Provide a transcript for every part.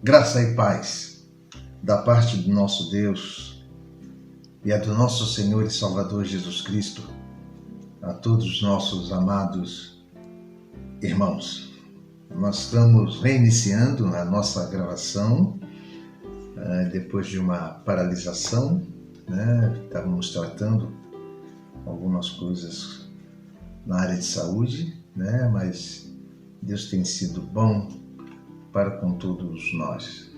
Graça e paz da parte do nosso Deus e a do nosso Senhor e Salvador Jesus Cristo a todos os nossos amados irmãos. Nós estamos reiniciando a nossa gravação depois de uma paralisação, Estávamos tratando algumas coisas na área de saúde, Mas Deus tem sido bom para com todos nós.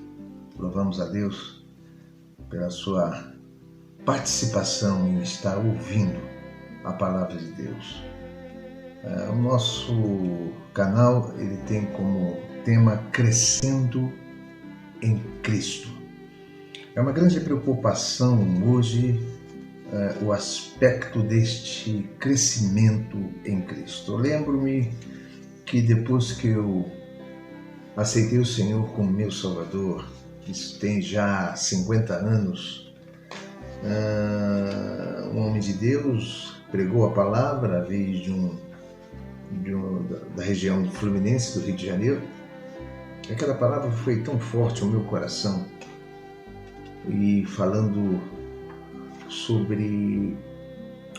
Louvamos a Deus pela sua participação em estar ouvindo a palavra de Deus. O nosso canal ele tem como tema Crescendo em Cristo. É uma grande preocupação hoje o aspecto deste crescimento em Cristo. Eu lembro-me que depois que eu aceitei o Senhor como meu Salvador, isso tem já 50 anos, um homem de Deus pregou a palavra, veio da região do Fluminense, do Rio de Janeiro. Aquela palavra foi tão forte ao meu coração, e falando sobre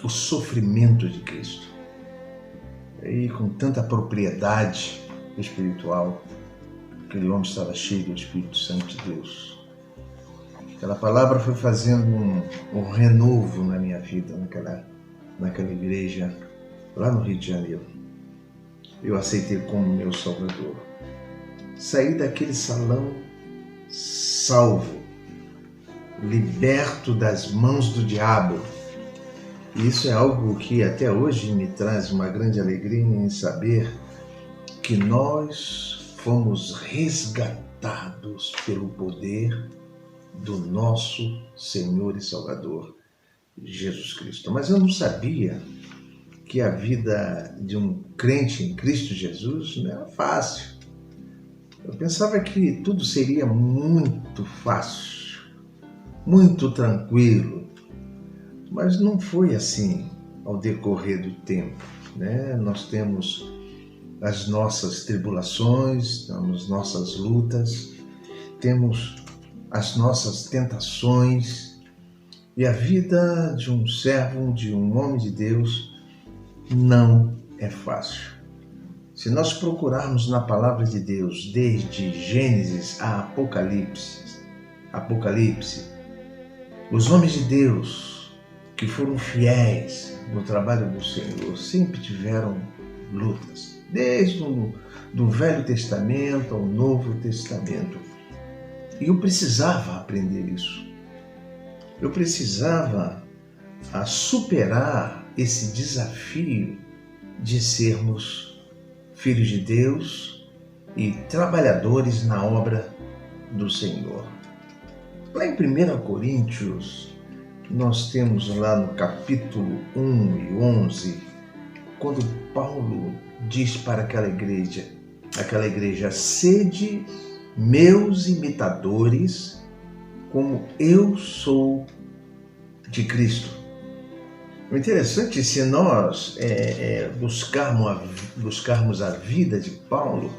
o sofrimento de Cristo, e com tanta propriedade espiritual. Aquele homem estava cheio do Espírito Santo de Deus. Aquela palavra foi fazendo um renovo na minha vida, naquela igreja, lá no Rio de Janeiro. Eu aceitei como meu Salvador. Saí daquele salão salvo, liberto das mãos do diabo. E isso é algo que até hoje me traz uma grande alegria em saber que nós fomos resgatados pelo poder do nosso Senhor e Salvador, Jesus Cristo. Mas eu não sabia que a vida de um crente em Cristo Jesus não era fácil. Eu pensava que tudo seria muito fácil, muito tranquilo, mas não foi assim ao decorrer do tempo, Nós temos as nossas tribulações, as nossas lutas, temos as nossas tentações, e a vida de um servo, de um homem de Deus, não é fácil. Se nós procurarmos na palavra de Deus, desde Gênesis a Apocalipse, os homens de Deus que foram fiéis no trabalho do Senhor sempre tiveram lutas, desde do Velho Testamento ao Novo Testamento. E eu precisava aprender isso. Eu precisava superar esse desafio de sermos filhos de Deus e trabalhadores na obra do Senhor. Lá em 1 Coríntios, nós temos lá no capítulo 1 e 11, quando Paulo diz para aquela igreja, sede meus imitadores, como eu sou de Cristo. O interessante, se nós buscarmos a vida de Paulo,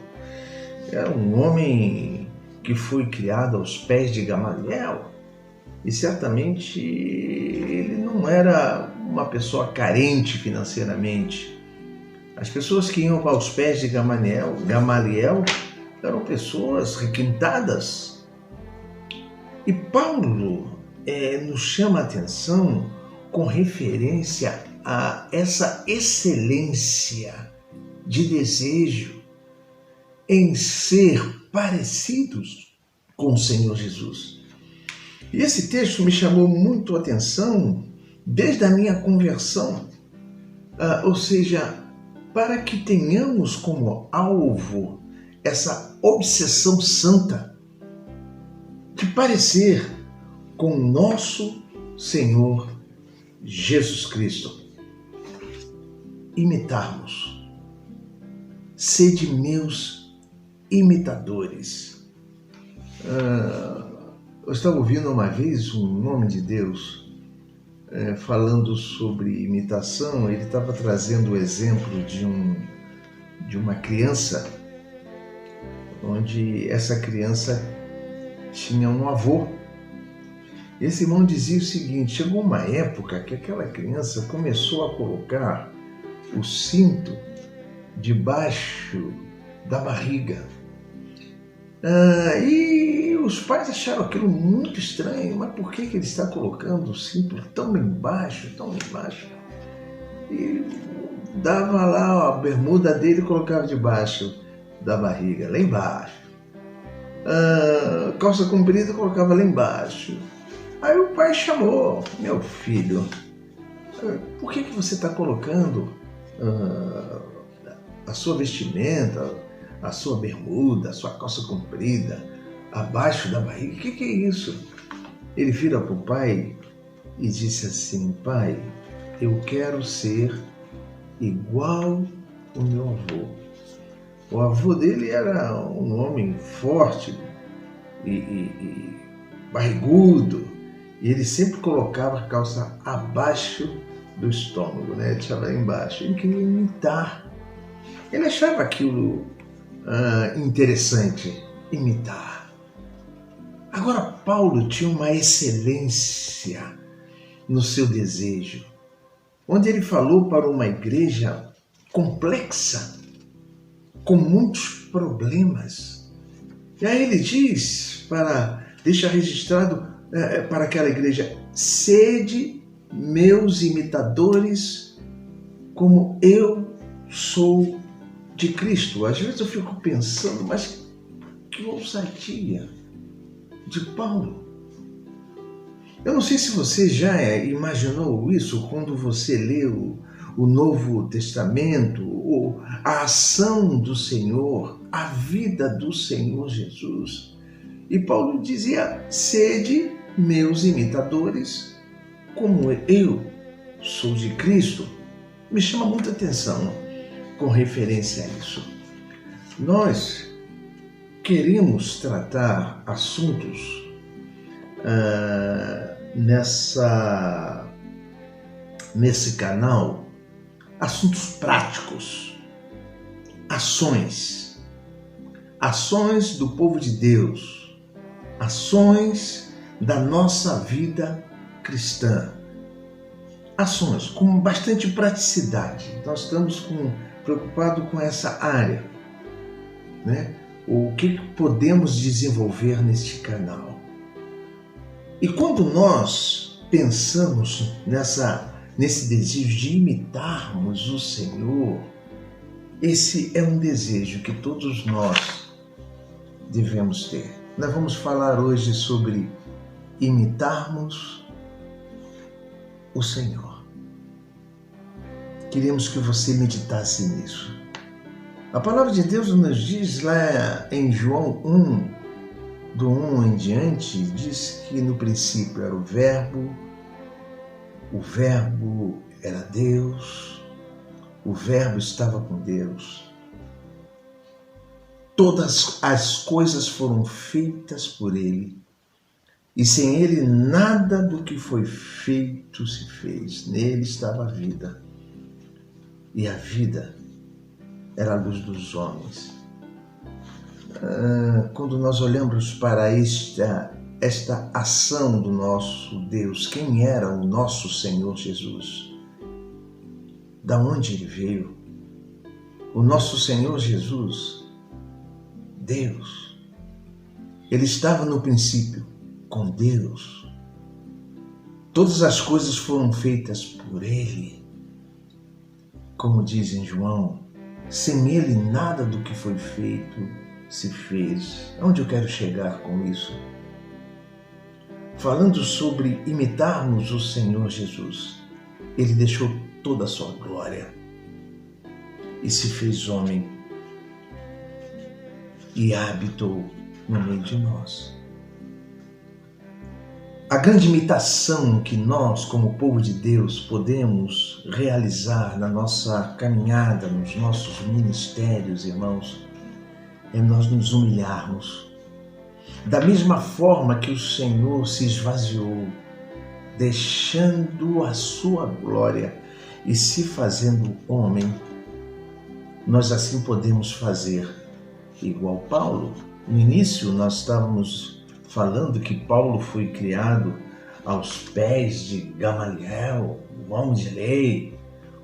era um homem que foi criado aos pés de Gamaliel, e certamente ele não era uma pessoa carente financeiramente. As pessoas que iam aos pés de Gamaliel eram pessoas requintadas. E Paulo nos chama a atenção com referência a essa excelência de desejo em ser parecidos com o Senhor Jesus. E esse texto me chamou muito a atenção desde a minha conversão, ou seja, para que tenhamos como alvo essa obsessão santa de parecer com o nosso Senhor Jesus Cristo. Imitarmos. Sede meus imitadores. Eu estava ouvindo uma vez um homem de Deus falando sobre imitação. Ele estava trazendo o exemplo de uma criança, onde essa criança tinha um avô. Esse irmão dizia o seguinte: chegou uma época que aquela criança começou a colocar o cinto debaixo da barriga. E os pais acharam aquilo muito estranho. Mas por que ele está colocando o cinto tão embaixo, tão embaixo? E dava lá a bermuda dele e colocava debaixo da barriga, lá embaixo. Calça comprida colocava lá embaixo. Aí o pai chamou: meu filho, por que você está colocando a sua vestimenta, a sua bermuda, a sua calça comprida abaixo da barriga? O que é isso? Ele vira para o pai e disse assim: pai, eu quero ser igual ao meu avô. O avô dele era um homem forte e barrigudo, e ele sempre colocava a calça abaixo do estômago, né? Ele deixava lá embaixo. Ele queria imitar. Ele achava aquilo interessante, imitar. Agora, Paulo tinha uma excelência no seu desejo, onde ele falou para uma igreja complexa, com muitos problemas. E aí ele diz, deixa registrado para aquela igreja: sede meus imitadores, como eu sou de Cristo. Às vezes eu fico pensando, mas que ousadia de Paulo. Eu não sei se você já imaginou isso quando você lê o Novo Testamento, ou a ação do Senhor, a vida do Senhor Jesus. E Paulo dizia: sede meus imitadores, como eu sou de Cristo. Me chama muita atenção com referência a isso. Nós queremos tratar assuntos nesse canal, assuntos práticos, ações do povo de Deus, ações da nossa vida cristã, ações com bastante praticidade. Nós estamos preocupados com essa área, né? O que podemos desenvolver neste canal? E quando nós pensamos nesse desejo de imitarmos o Senhor, esse é um desejo que todos nós devemos ter. Nós vamos falar hoje sobre imitarmos o Senhor. Queríamos que você meditasse nisso. A palavra de Deus nos diz lá em João 1, do 1 em diante, diz que no princípio era o Verbo era Deus, o Verbo estava com Deus. Todas as coisas foram feitas por Ele, e sem Ele nada do que foi feito se fez. Nele estava a vida, e a vida era a luz dos homens. Quando nós olhamos para esta ação do nosso Deus, quem era o nosso Senhor Jesus? Da onde Ele veio? O nosso Senhor Jesus, Deus, Ele estava no princípio com Deus. Todas as coisas foram feitas por Ele. Como diz em João, sem Ele nada do que foi feito se fez. Onde eu quero chegar com isso? Falando sobre imitarmos o Senhor Jesus, Ele deixou toda a sua glória e se fez homem e habitou no meio de nós. A grande imitação que nós, como povo de Deus, podemos realizar na nossa caminhada, nos nossos ministérios, irmãos, é nós nos humilharmos. Da mesma forma que o Senhor se esvaziou, deixando a sua glória e se fazendo homem, nós assim podemos fazer igual Paulo. No início nós estávamos falando que Paulo foi criado aos pés de Gamaliel, o homem de lei,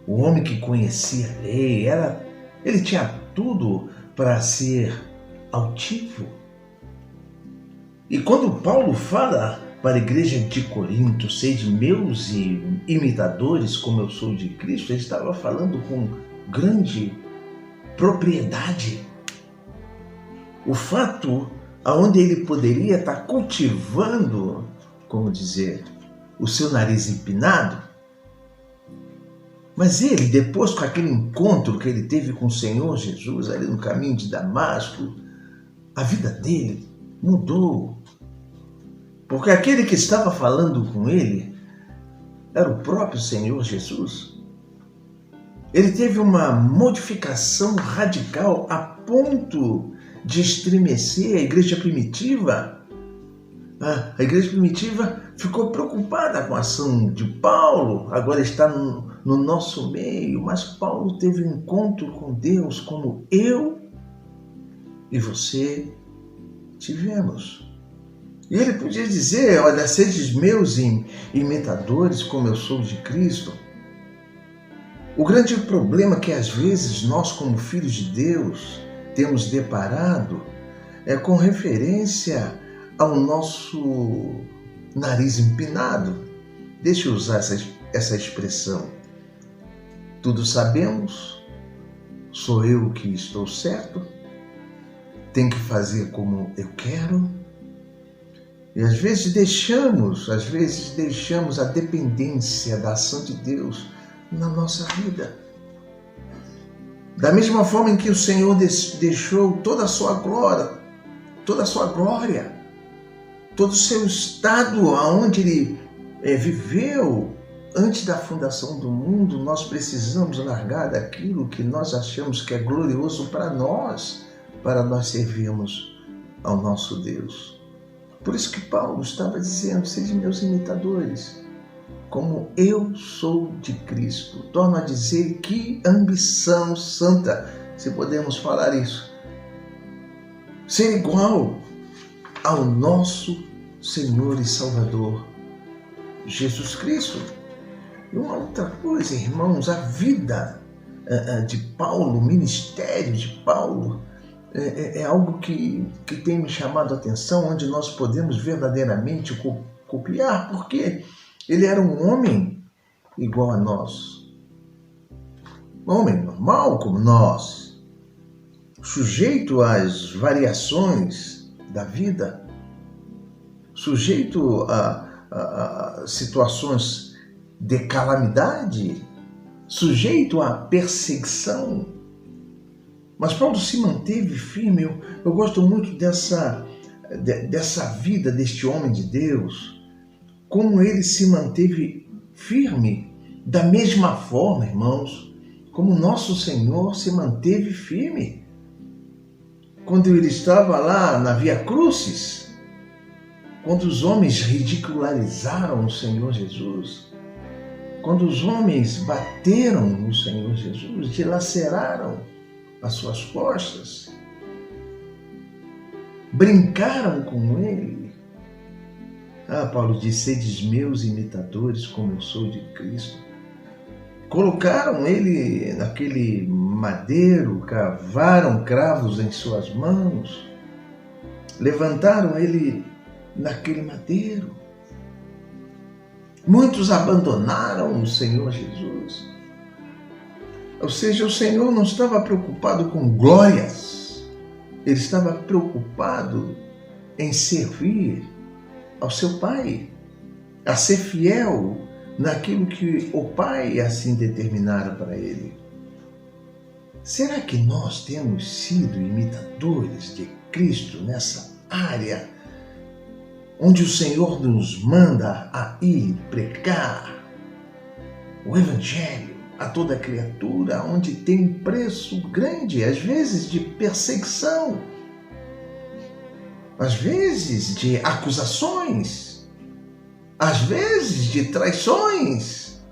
o homem que conhecia a lei. Ele tinha tudo para ser altivo. E quando Paulo fala para a igreja de Corinto, sede meus imitadores, como eu sou de Cristo, ele estava falando com grande propriedade. O fato aonde ele poderia estar cultivando, como dizer, o seu nariz empinado, mas ele, depois com aquele encontro que ele teve com o Senhor Jesus ali no caminho de Damasco, a vida dele mudou. Porque aquele que estava falando com ele era o próprio Senhor Jesus. Ele teve uma modificação radical a ponto de estremecer a igreja primitiva. A igreja primitiva ficou preocupada com a ação de Paulo, agora está no nosso meio, mas Paulo teve um encontro com Deus como eu e você tivemos. E ele podia dizer, olha, sedes meus imitadores como eu sou de Cristo. O grande problema que às vezes nós como filhos de Deus temos deparado é com referência ao nosso nariz empinado. Deixa eu usar essa expressão. Tudo sabemos, sou eu que estou certo, tenho que fazer como eu quero. E às vezes deixamos a dependência da ação de Deus na nossa vida. Da mesma forma em que o Senhor deixou toda a sua glória, todo o seu estado aonde ele viveu antes da fundação do mundo, nós precisamos largar daquilo que nós achamos que é glorioso para nós servirmos ao nosso Deus. Por isso que Paulo estava dizendo, sejam meus imitadores, como eu sou de Cristo. Torno a dizer, que ambição santa, se podemos falar isso. Ser igual ao nosso Senhor e Salvador, Jesus Cristo. E uma outra coisa, irmãos, a vida de Paulo, o ministério de Paulo, é algo que tem me chamado a atenção, onde nós podemos verdadeiramente copiar, porque ele era um homem igual a nós. Um homem normal como nós, sujeito às variações da vida, sujeito a situações de calamidade, sujeito à perseguição. Mas Paulo se manteve firme. Eu gosto muito dessa vida deste homem de Deus, como ele se manteve firme, da mesma forma, irmãos, como nosso Senhor se manteve firme. Quando ele estava lá na Via Crucis, quando os homens ridicularizaram o Senhor Jesus, quando os homens bateram no Senhor Jesus, dilaceraram as suas costas, brincaram com ele. Paulo diz, sedes meus imitadores como eu sou de Cristo. Colocaram ele naquele madeiro, cavaram cravos em suas mãos, levantaram ele naquele madeiro. Muitos abandonaram o Senhor Jesus. Ou seja, o Senhor não estava preocupado com glórias, ele estava preocupado em servir ao seu Pai, a ser fiel naquilo que o Pai assim determinara para ele. Será que nós temos sido imitadores de Cristo nessa área onde o Senhor nos manda a ir pregar o Evangelho a toda criatura, onde tem preço grande, às vezes de perseguição, às vezes de acusações, às vezes de traições?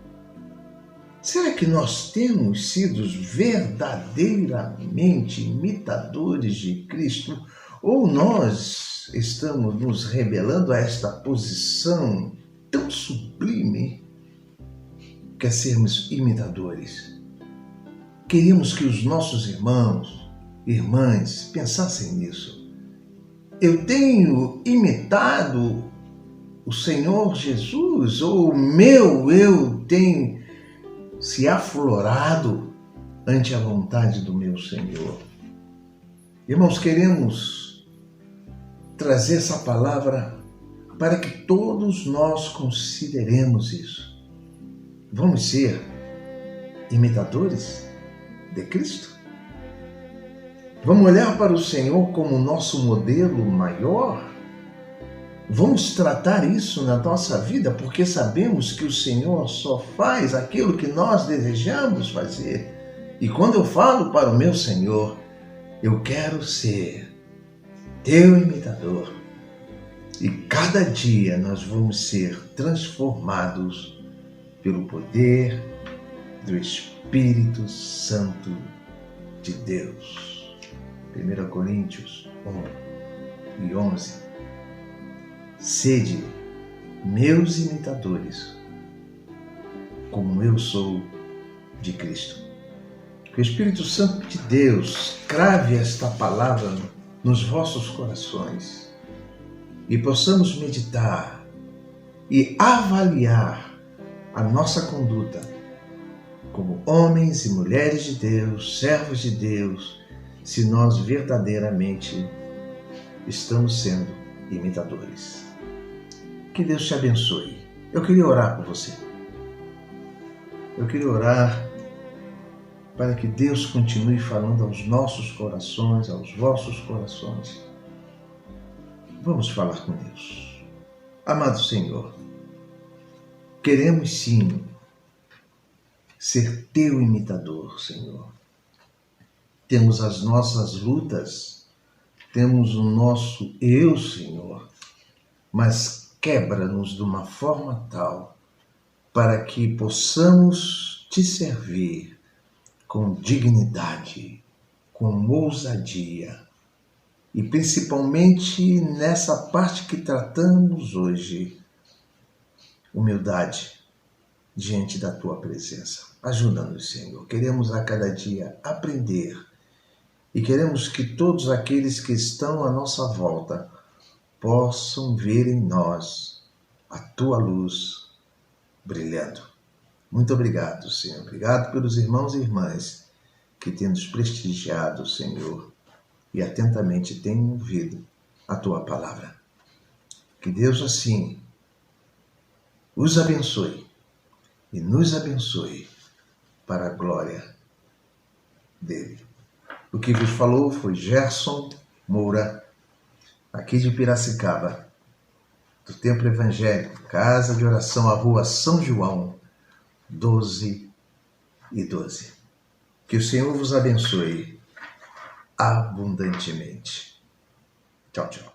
Será que nós temos sido verdadeiramente imitadores de Cristo? Ou nós nós estamos nos rebelando a esta posição tão sublime que é sermos imitadores. Queríamos que os nossos irmãos, irmãs, pensassem nisso. Eu tenho imitado o Senhor Jesus, ou o meu eu tem se aflorado ante a vontade do meu Senhor? Irmãos, queremos trazer essa palavra para que todos nós consideremos isso. Vamos ser imitadores de Cristo? Vamos olhar para o Senhor como nosso modelo maior? Vamos tratar isso na nossa vida, porque sabemos que o Senhor só faz aquilo que nós desejamos fazer. E quando eu falo para o meu Senhor, eu quero ser teu imitador. E cada dia nós vamos ser transformados pelo poder do Espírito Santo de Deus. 1 Coríntios 1:11. Sede meus imitadores, como eu sou de Cristo. Que o Espírito Santo de Deus crave esta palavra nos vossos corações e possamos meditar e avaliar a nossa conduta como homens e mulheres de Deus, servos de Deus, se nós verdadeiramente estamos sendo imitadores. Que Deus te abençoe. Eu queria orar por você. Eu queria orar para que Deus continue falando aos nossos corações, aos vossos corações. Vamos falar com Deus. Amado Senhor, queremos sim ser teu imitador, Senhor. Temos as nossas lutas, temos o nosso eu, Senhor, mas quebra-nos de uma forma tal para que possamos te servir com dignidade, com ousadia e principalmente nessa parte que tratamos hoje, humildade diante da tua presença. Ajuda-nos, Senhor. Queremos a cada dia aprender e queremos que todos aqueles que estão à nossa volta possam ver em nós a tua luz brilhando. Muito obrigado, Senhor. Obrigado pelos irmãos e irmãs que têm nos prestigiado, Senhor, e atentamente têm ouvido a tua palavra. Que Deus assim os abençoe e nos abençoe para a glória dele. O que vos falou foi Gerson Moura, aqui de Piracicaba, do Templo Evangélico, Casa de Oração, a Rua São João, 12:12. Que o Senhor vos abençoe abundantemente. Tchau, tchau.